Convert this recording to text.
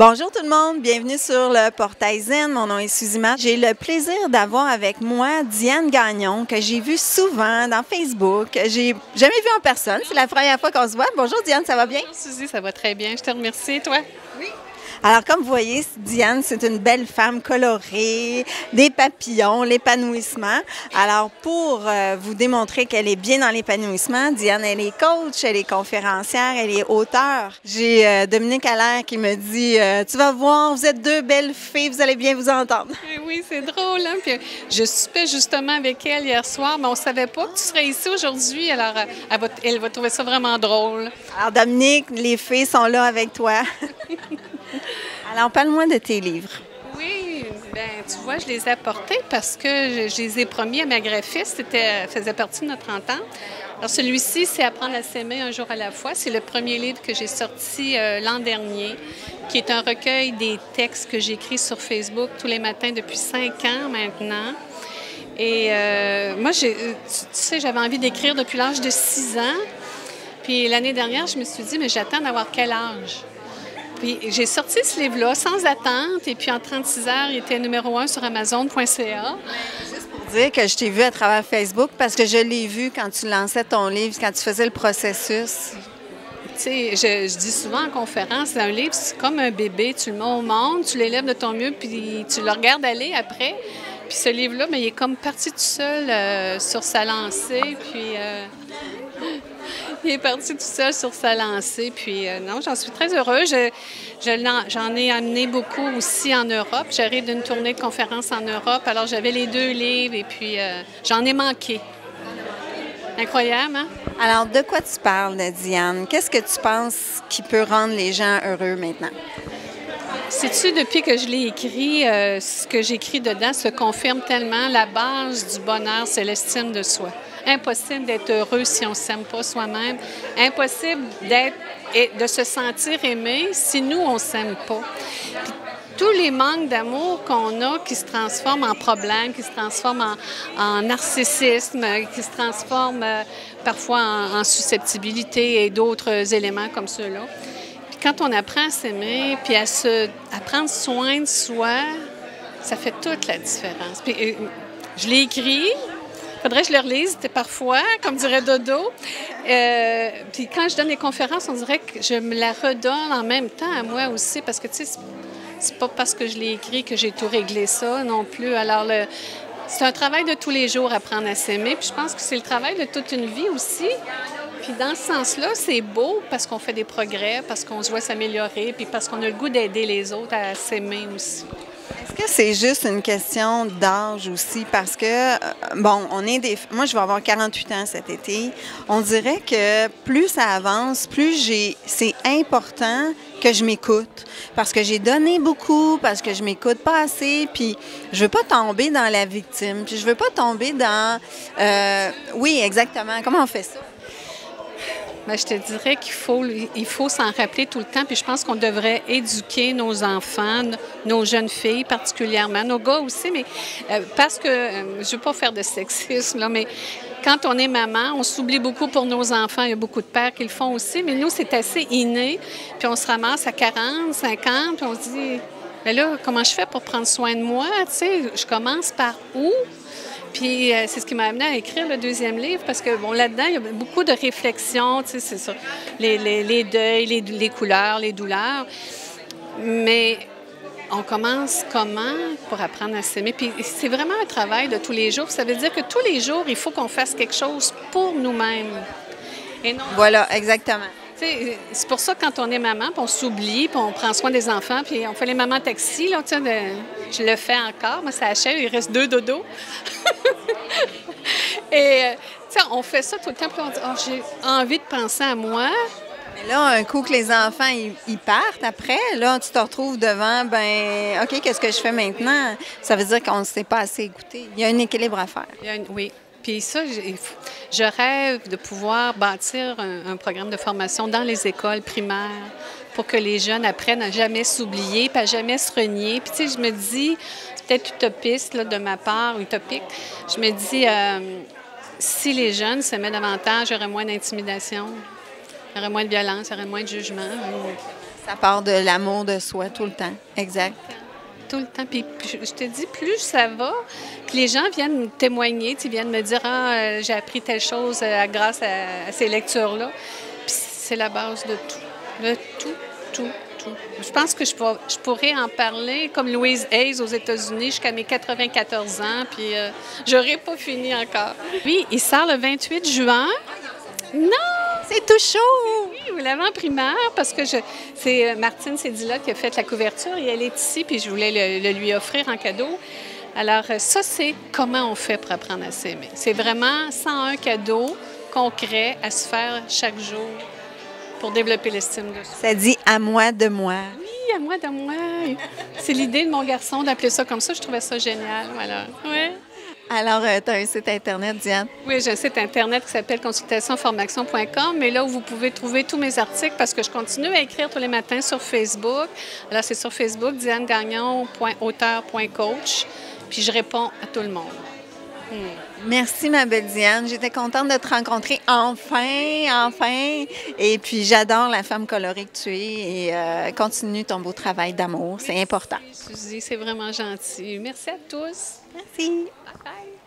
Bonjour tout le monde, bienvenue sur le Portail Zen. Mon nom est Suzy Matt. J'ai le plaisir d'avoir avec moi Diane Gagnon, que j'ai vue souvent dans Facebook. J'ai jamais vue en personne, c'est la première fois qu'on se voit. Bonjour Diane, ça va bien? Bonjour Suzy, ça va très bien, je te remercie. Et toi? Oui. Alors, comme vous voyez, Diane, c'est une belle femme colorée, des papillons, l'épanouissement. Alors, pour vous démontrer qu'elle est bien dans l'épanouissement, Diane, elle est coach, elle est conférencière, elle est auteure. J'ai Dominique Allaire qui me dit tu vas voir, vous êtes deux belles filles, vous allez bien vous entendre. Oui, c'est drôle. Hein? Puis, je soupais justement avec elle hier soir, mais on ne savait pas que tu serais ici aujourd'hui. Alors, elle va trouver ça vraiment drôle. Alors, Dominique, les filles sont là avec toi. Alors, parle-moi de tes livres. Oui, bien, tu vois, je les ai apportés parce que je les ai promis à ma graphiste. C'était faisait partie de notre entente. Alors, celui-ci, c'est Apprendre à s'aimer un jour à la fois. C'est le premier livre que j'ai sorti l'an dernier, qui est un recueil des textes que j'écris sur Facebook tous les matins depuis 5 ans maintenant. Et moi, tu sais, j'avais envie d'écrire depuis l'âge de 6 ans. Puis l'année dernière, je me suis dit, mais j'attends d'avoir quel âge? Puis j'ai sorti ce livre-là sans attente, et puis en 36 heures, il était numéro 1 sur Amazon.ca. Juste pour dire que je t'ai vu à travers Facebook parce que je l'ai vu quand tu lançais ton livre, quand tu faisais le processus. Tu sais, je dis souvent en conférence, un livre, c'est comme un bébé. Tu le mets au monde, tu l'élèves de ton mieux, puis tu le regardes aller après. Puis ce livre-là, mais il est comme parti tout seul sur sa lancée, puis... Il est parti tout seul sur sa lancée, puis non, j'en suis très heureuse. J'en ai amené beaucoup aussi en Europe. J'arrive d'une tournée de conférences en Europe, alors j'avais les 2 livres et puis j'en ai manqué. Incroyable, hein? Alors, de quoi tu parles, Diane? Qu'est-ce que tu penses qui peut rendre les gens heureux maintenant? Sais-tu, depuis que je l'ai écrit, ce que j'écris dedans se confirme tellement. La base du bonheur, c'est l'estime de soi. Impossible d'être heureux si on ne s'aime pas soi-même. Impossible de se sentir aimé si nous, on ne s'aime pas. Puis, tous les manques d'amour qu'on a qui se transforment en problèmes, qui se transforment en narcissisme, qui se transforment parfois en susceptibilité et d'autres éléments comme ceux-là. Puis quand on apprend à s'aimer, puis à prendre soin de soi, ça fait toute la différence. Puis je l'ai écrit. Il faudrait que je le relise parfois, comme dirait Dodo. Puis quand je donne des conférences, on dirait que je me la redonne en même temps à moi aussi, parce que, tu sais, c'est pas parce que je l'ai écrit que j'ai tout réglé ça non plus. Alors, c'est un travail de tous les jours, apprendre à s'aimer. Puis je pense que c'est le travail de toute une vie aussi. Puis dans ce sens-là, c'est beau parce qu'on fait des progrès, parce qu'on se voit s'améliorer, puis parce qu'on a le goût d'aider les autres à s'aimer aussi. Est-ce que c'est juste une question d'âge aussi? Parce que, bon, moi, je vais avoir 48 ans cet été. On dirait que plus ça avance, c'est important que je m'écoute. Parce que j'ai donné beaucoup, parce que je m'écoute pas assez, puis je veux pas tomber dans la victime, puis je veux pas tomber dans... oui, exactement. Comment on fait ça? Bien, je te dirais qu'il faut s'en rappeler tout le temps, puis je pense qu'on devrait éduquer nos enfants, nos jeunes filles particulièrement, nos gars aussi, mais parce que, je ne veux pas faire de sexisme, là, mais quand on est maman, on s'oublie beaucoup pour nos enfants. Il y a beaucoup de pères qui le font aussi, mais nous, c'est assez inné, puis on se ramasse à 40, 50, puis on se dit, mais là, comment je fais pour prendre soin de moi, tu sais, je commence par où? Puis c'est ce qui m'a amené à écrire le 2e livre, parce que, bon, là-dedans, il y a beaucoup de réflexions, tu sais, c'est ça, les deuils, les couleurs, les douleurs. Mais on commence comment pour apprendre à s'aimer? Puis c'est vraiment un travail de tous les jours. Ça veut dire que tous les jours, il faut qu'on fasse quelque chose pour nous-mêmes. Et non... Voilà, exactement. C'est pour ça que quand on est maman, puis on s'oublie, puis on prend soin des enfants, puis on fait les mamans taxi, là, tu sais, je le fais encore, moi ça achève, il reste 2 dodos. Et, tu sais, on fait ça tout le temps, puis on dit, oh, j'ai envie de penser à moi. Mais là, un coup que les enfants, ils partent après, là, tu te retrouves devant, ben OK, qu'est-ce que je fais maintenant? Ça veut dire qu'on ne s'est pas assez écouté. Il y a un équilibre à faire. Oui. Puis ça, je rêve de pouvoir bâtir un programme de formation dans les écoles primaires pour que les jeunes apprennent à jamais s'oublier, puis à jamais se renier. Puis tu sais, je me dis, c'est peut-être utopiste là, de ma part, utopique, je me dis, si les jeunes s'aimaient davantage, il y aurait moins d'intimidation, il y aurait moins de violence, il y aurait moins de jugement. Ça part de l'amour de soi tout le temps. Exact. Tout le temps. Puis je te dis, plus ça va, que les gens viennent me témoigner, viennent me dire j'ai appris telle chose grâce à ces lectures-là. Puis c'est la base de tout. De tout, tout, tout. Je pense que je pourrais en parler comme Louise Hayes aux États-Unis jusqu'à mes 94 ans, puis j'aurais pas fini encore. Oui, il sort le 28 juin. Non! C'est tout chaud! Oui, ou l'avant-primaire, parce que c'est Martine Cédilotte qui a fait la couverture et elle est ici, puis je voulais le lui offrir en cadeau. Alors, ça, c'est comment on fait pour apprendre à s'aimer. C'est vraiment 101 cadeaux concrets à se faire chaque jour pour développer l'estime de soi. Ça dit « à moi de moi ». Oui, à moi de moi. C'est l'idée de mon garçon d'appeler ça comme ça. Je trouvais ça génial, voilà. Ouais. Alors, tu as un site Internet, Diane? Oui, j'ai un site Internet qui s'appelle consultationformation.com, mais là où vous pouvez trouver tous mes articles parce que je continue à écrire tous les matins sur Facebook. Alors, c'est sur Facebook, dianegagnon.auteur.coach, puis je réponds à tout le monde. Merci, ma belle Diane. J'étais contente de te rencontrer enfin. Et puis, j'adore la femme colorée que tu es et continue ton beau travail d'amour. C'est important. Suzy, c'est vraiment gentil. Merci à tous. Merci. Bye bye.